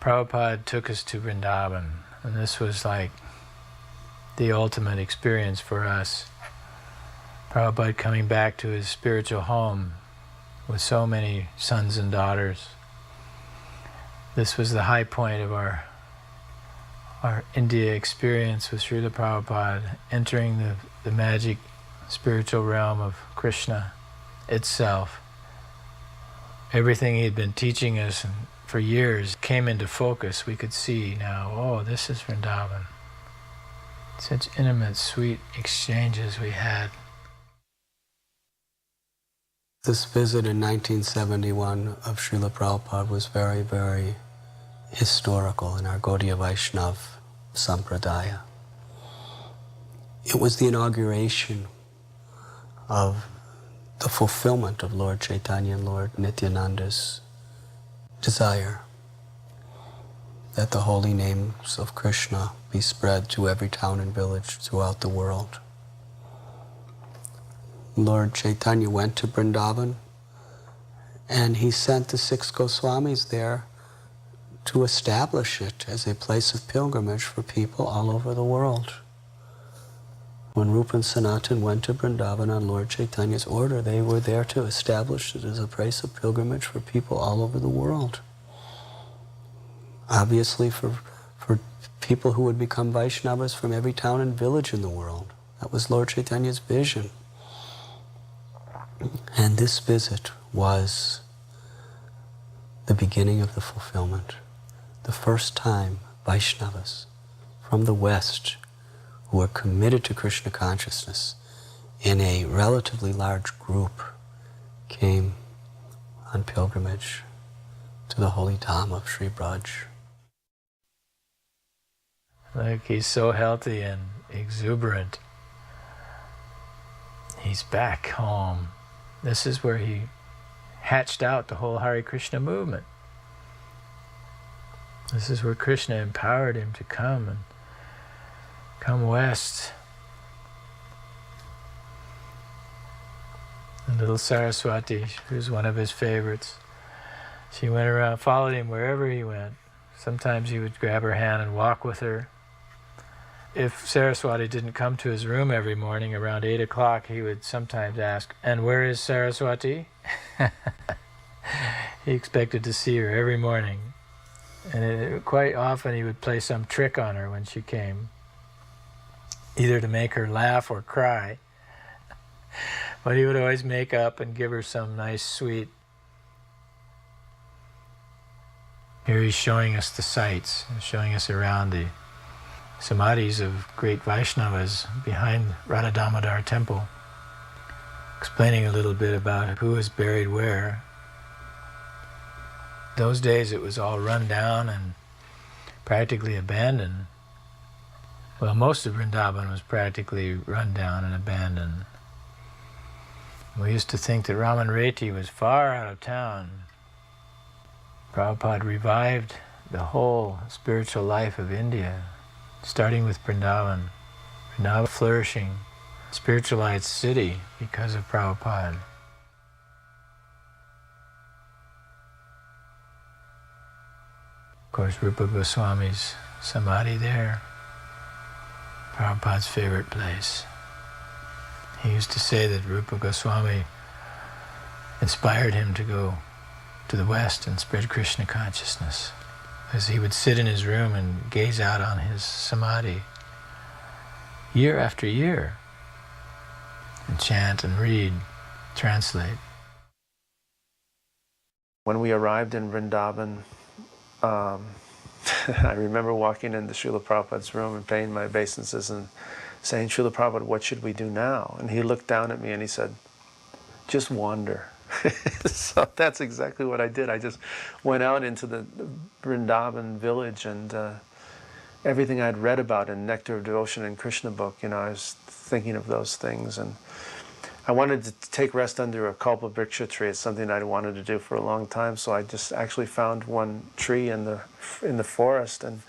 Prabhupada took us to Vrndavan, and this was like the ultimate experience for us. Prabhupada coming back to his spiritual home with so many sons and daughters. This was the high point of our India experience with Srila Prabhupada, entering the magic spiritual realm of Krishna itself. Everything he had been teaching us for years came into focus. We could see now, oh, this is Vrndavan. Such intimate, sweet exchanges we had. This visit in 1971 of Srila Prabhupada was very, very historical in our Gaudiya Vaishnav Sampradaya. It was the inauguration of the fulfillment of Lord Chaitanya and Lord Nityananda's desire that the holy names of Krishna be spread to every town and village throughout the world. Lord Chaitanya went to Vrndavan, and he sent the 6 Goswamis there to establish it as a place of pilgrimage for people all over the world. When Rupa and Sanatan went to Vrndavan on Lord Chaitanya's order, they were there to establish it as a place of pilgrimage for people all over the world. Obviously for people who would become Vaishnavas from every town and village in the world. That was Lord Chaitanya's vision. And this visit was the beginning of the fulfillment. The first time Vaishnavas from the West who are committed to Krishna consciousness in a relatively large group came on pilgrimage to the holy Dham of Sri Braj. Look, he's so healthy and exuberant. He's back home. This is where he hatched out the whole Hare Krishna movement. This is where Krishna empowered him to come west. And little Saraswati, who's one of his favorites, she went around, followed him wherever he went. Sometimes he would grab her hand and walk with her. If Saraswati didn't come to his room every morning around 8 o'clock, he would sometimes ask, "And where is Saraswati?" He expected to see her every morning. And quite often he would play some trick on her when she came, either to make her laugh or cry. But he would always make up and give her some nice sweet. Here he's showing us the sights, showing us around the samadhis of great Vaishnavas behind Radha Damodar temple, explaining a little bit about who is buried where. Those days it was all run down and practically abandoned. Well, most of Vrndavan was practically run down and abandoned. We used to think that Raman Reti was far out of town. Prabhupada revived the whole spiritual life of India, starting with Vrndavan. Vrndavan flourishing, spiritualized city because of Prabhupada. Of course, Rupa Goswami's samadhi there, Prabhupada's favorite place. He used to say that Rupa Goswami inspired him to go to the West and spread Krishna consciousness, as he would sit in his room and gaze out on his samadhi year after year and chant and read, translate. When we arrived in Vrndavan, I remember walking into Srila Prabhupada's room and paying my obeisances and saying, "Srila Prabhupada, what should we do now?" And he looked down at me and he said, "Just wander." So that's exactly what I did. I just went out into the Vrndavan village, and everything I'd read about in Nectar of Devotion and Krishna book, I was thinking of those things. And I wanted to take rest under a Kalpa Vriksha tree. It's something I'd wanted to do for a long time, so I just actually found one tree in the forest, and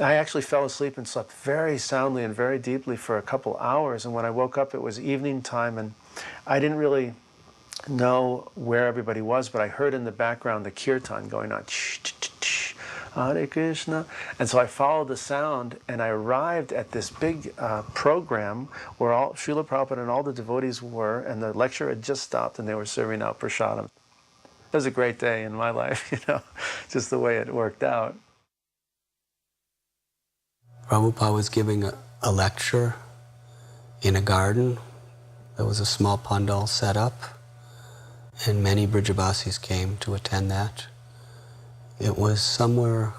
I actually fell asleep and slept very soundly and very deeply for a couple hours. And when I woke up, it was evening time, and I didn't really know where everybody was, but I heard in the background the kirtan going on Hare Krishna. And so I followed the sound, and I arrived at this big program where all Srila Prabhupada and all the devotees were, and the lecture had just stopped, and they were serving out prasadam. It was a great day in my life, just the way it worked out. Prabhupada was giving a lecture in a garden. There was a small pandal set up, and many Brijabasis came to attend that. It was somewhere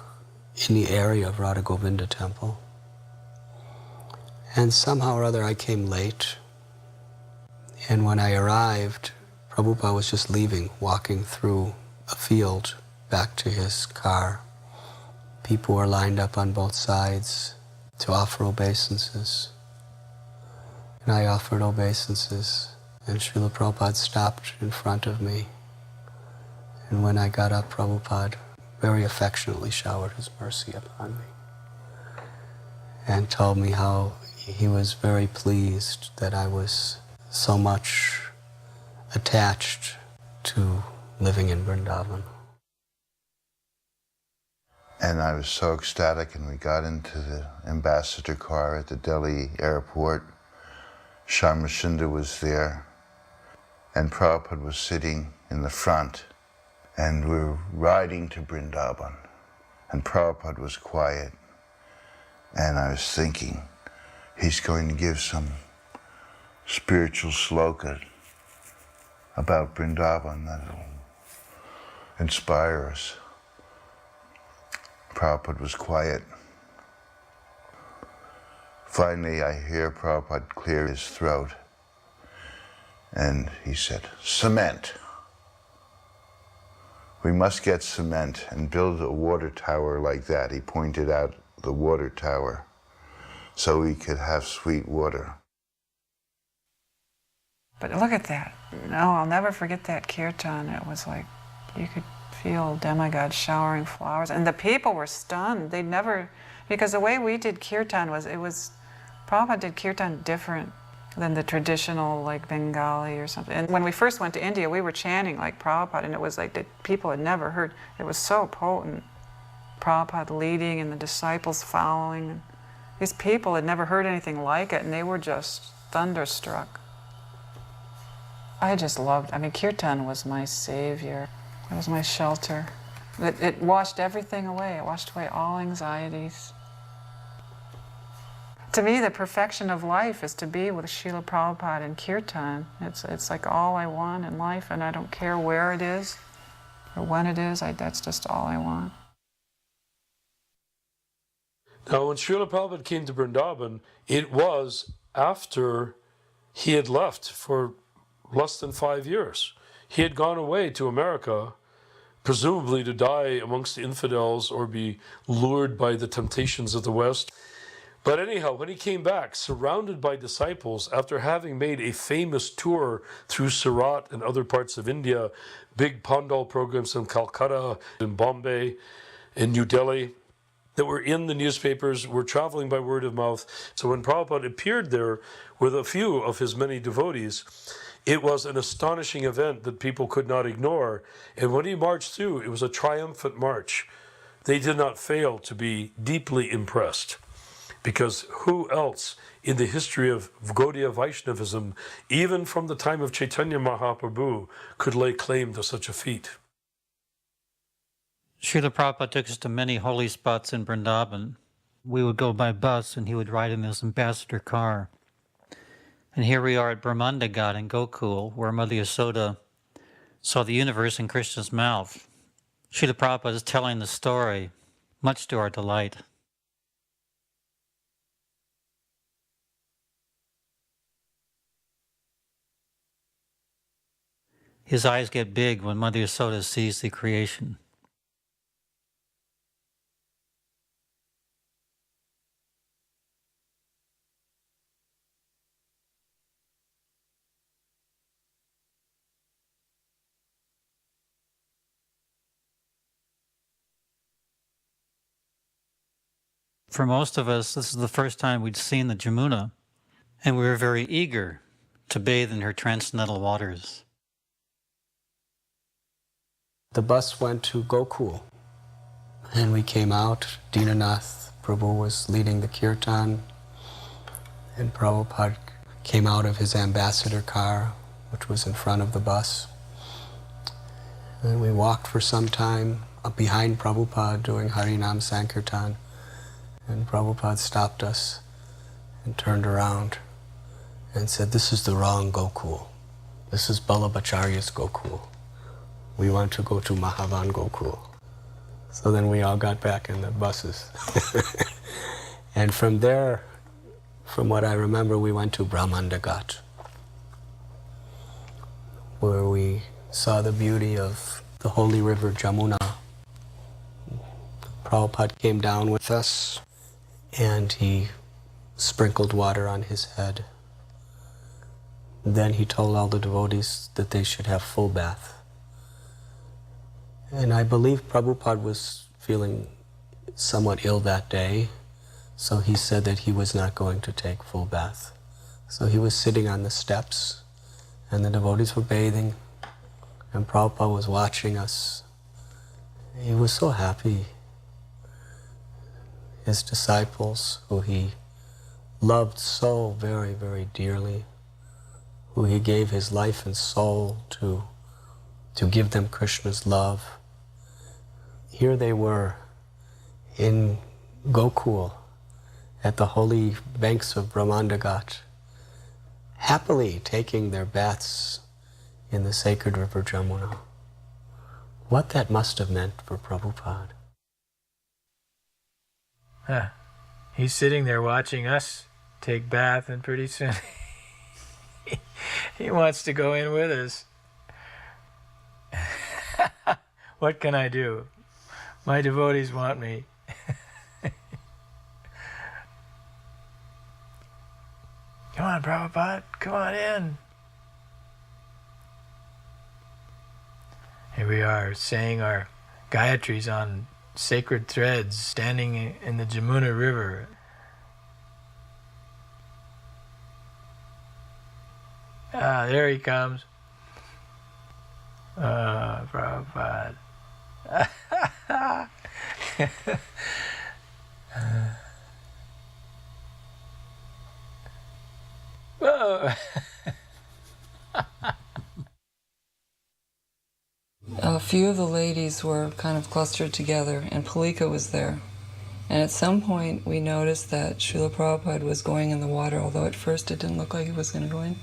in the area of Radha Govinda temple. And somehow or other I came late. And when I arrived, Prabhupada was just leaving, walking through a field back to his car. People were lined up on both sides to offer obeisances. And I offered obeisances, and Srila Prabhupada stopped in front of me. And when I got up, Prabhupada very affectionately showered his mercy upon me and told me how he was very pleased that I was so much attached to living in Vrndavan. And I was so ecstatic, and we got into the ambassador car at the Delhi airport. Sharma Sundar was there, and Prabhupada was sitting in the front, and we were riding to Vrndavan, and Prabhupada was quiet, and I was thinking, he's going to give some spiritual sloka about Vrndavan that'll inspire us. Prabhupada was quiet. Finally, I hear Prabhupada clear his throat, and he said, "Cement. We must get cement and build a water tower like that." He pointed out the water tower so we could have sweet water. But look at that. No, I'll never forget that kirtan. It was like you could feel demigods showering flowers. And the people were stunned. They'd never, because the way we did kirtan was Prabhupada did kirtan different than the traditional like Bengali or something. And when we first went to India, we were chanting like Prabhupada, and it was like that people had never heard. It was so potent. Prabhupada leading and the disciples following. These people had never heard anything like it, and they were just thunderstruck. I just loved, kirtan was my savior. It was my shelter. It washed everything away. It washed away all anxieties. To me, the perfection of life is to be with Srila Prabhupada in kirtan. It's like all I want in life, and I don't care where it is or when it is. That's just all I want. Now, when Srila Prabhupada came to Vrndavan, it was after he had left for less than 5 years. He had gone away to America, presumably to die amongst the infidels or be lured by the temptations of the West. But anyhow, when he came back, surrounded by disciples, after having made a famous tour through Surat and other parts of India, big Pandal programs in Calcutta, in Bombay, in New Delhi, that were in the newspapers, were traveling by word of mouth. So when Prabhupada appeared there with a few of his many devotees, it was an astonishing event that people could not ignore. And when he marched through, it was a triumphant march. They did not fail to be deeply impressed, because who else in the history of Gaudiya Vaishnavism, even from the time of Chaitanya Mahaprabhu, could lay claim to such a feat? Srila Prabhupada took us to many holy spots in Vrndavan. We would go by bus, and he would ride in his ambassador car. And here we are at Brahmandagat in Gokul, where Mother Yasoda saw the universe in Krishna's mouth. Srila Prabhupada is telling the story, much to our delight. His eyes get big when Mother Yasoda sees the creation. For most of us, this is the first time we'd seen the Jamuna, and we were very eager to bathe in her transcendental waters. The bus went to Gokul, And we came out. Dinanath Prabhu was leading the kirtan, and Prabhupada came out of his ambassador car, which was in front of the bus. And we walked for some time up behind Prabhupada doing Harinam Sankirtan. And Prabhupada stopped us and turned around and said, "This is the wrong Gokul. This is Ballabhacharya's Gokul. We want to go to Mahavan Gokul." So then we all got back in the buses. And from there, from what I remember, we went to Brahmandagat, where we saw the beauty of the holy river Jamuna. Prabhupada came down with us, and he sprinkled water on his head. Then he told all the devotees that they should have full bath. And I believe Prabhupada was feeling somewhat ill that day, so he said that he was not going to take full bath. So he was sitting on the steps, and the devotees were bathing, and Prabhupada was watching us. He was so happy. His disciples, who he loved so very, very dearly, who he gave his life and soul to give them Krishna's love. Here they were in Gokul at the holy banks of Brahmandagat, happily taking their baths in the sacred river Jamuna. What that must have meant for Prabhupada. Huh. He's sitting there watching us take bath, and pretty soon he wants to go in with us. What can I do? My devotees want me. Come on, Prabhupada, come on in. Here we are saying our Gayatris on sacred threads, standing in the Jamuna River. Ah, there he comes. Oh, Prabhupada. Whoa. A few of the ladies were kind of clustered together, and Palika was there. And at some point, we noticed that Srila Prabhupada was going in the water, although at first it didn't look like he was going to go in.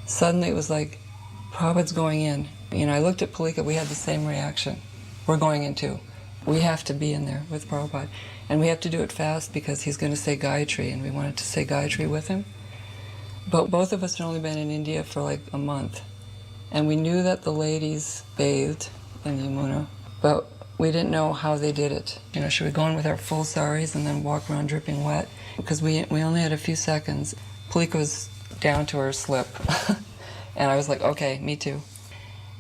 Suddenly it was like, Prabhupada's going in. You know, I looked at Palika, we had the same reaction. We're going in too. We have to be in there with Prabhupada. And we have to do it fast because he's going to say Gayatri, and we wanted to say Gayatri with him. But both of us had only been in India for like a month. And we knew that the ladies bathed in the Yamuna, but we didn't know how they did it. You know, should we go in with our full saris and then walk around dripping wet? Because we only had a few seconds. Palika was down to her slip. And I was like, okay, me too.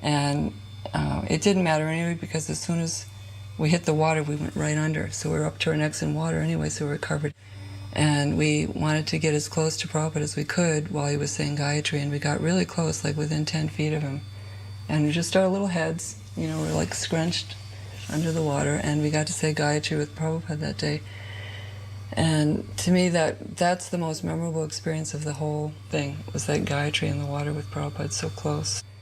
And it didn't matter anyway, because as soon as we hit the water, we went right under. So we were up to our necks in water anyway, so we were covered. And we wanted to get as close to Prabhupada as we could while he was saying Gayatri, and we got really close, like within 10 feet of him. And just our little heads, you know, were like scrunched under the water, and we got to say Gayatri with Prabhupada that day. And to me, that's the most memorable experience of the whole thing, was that Gayatri in the water with Prabhupada so close.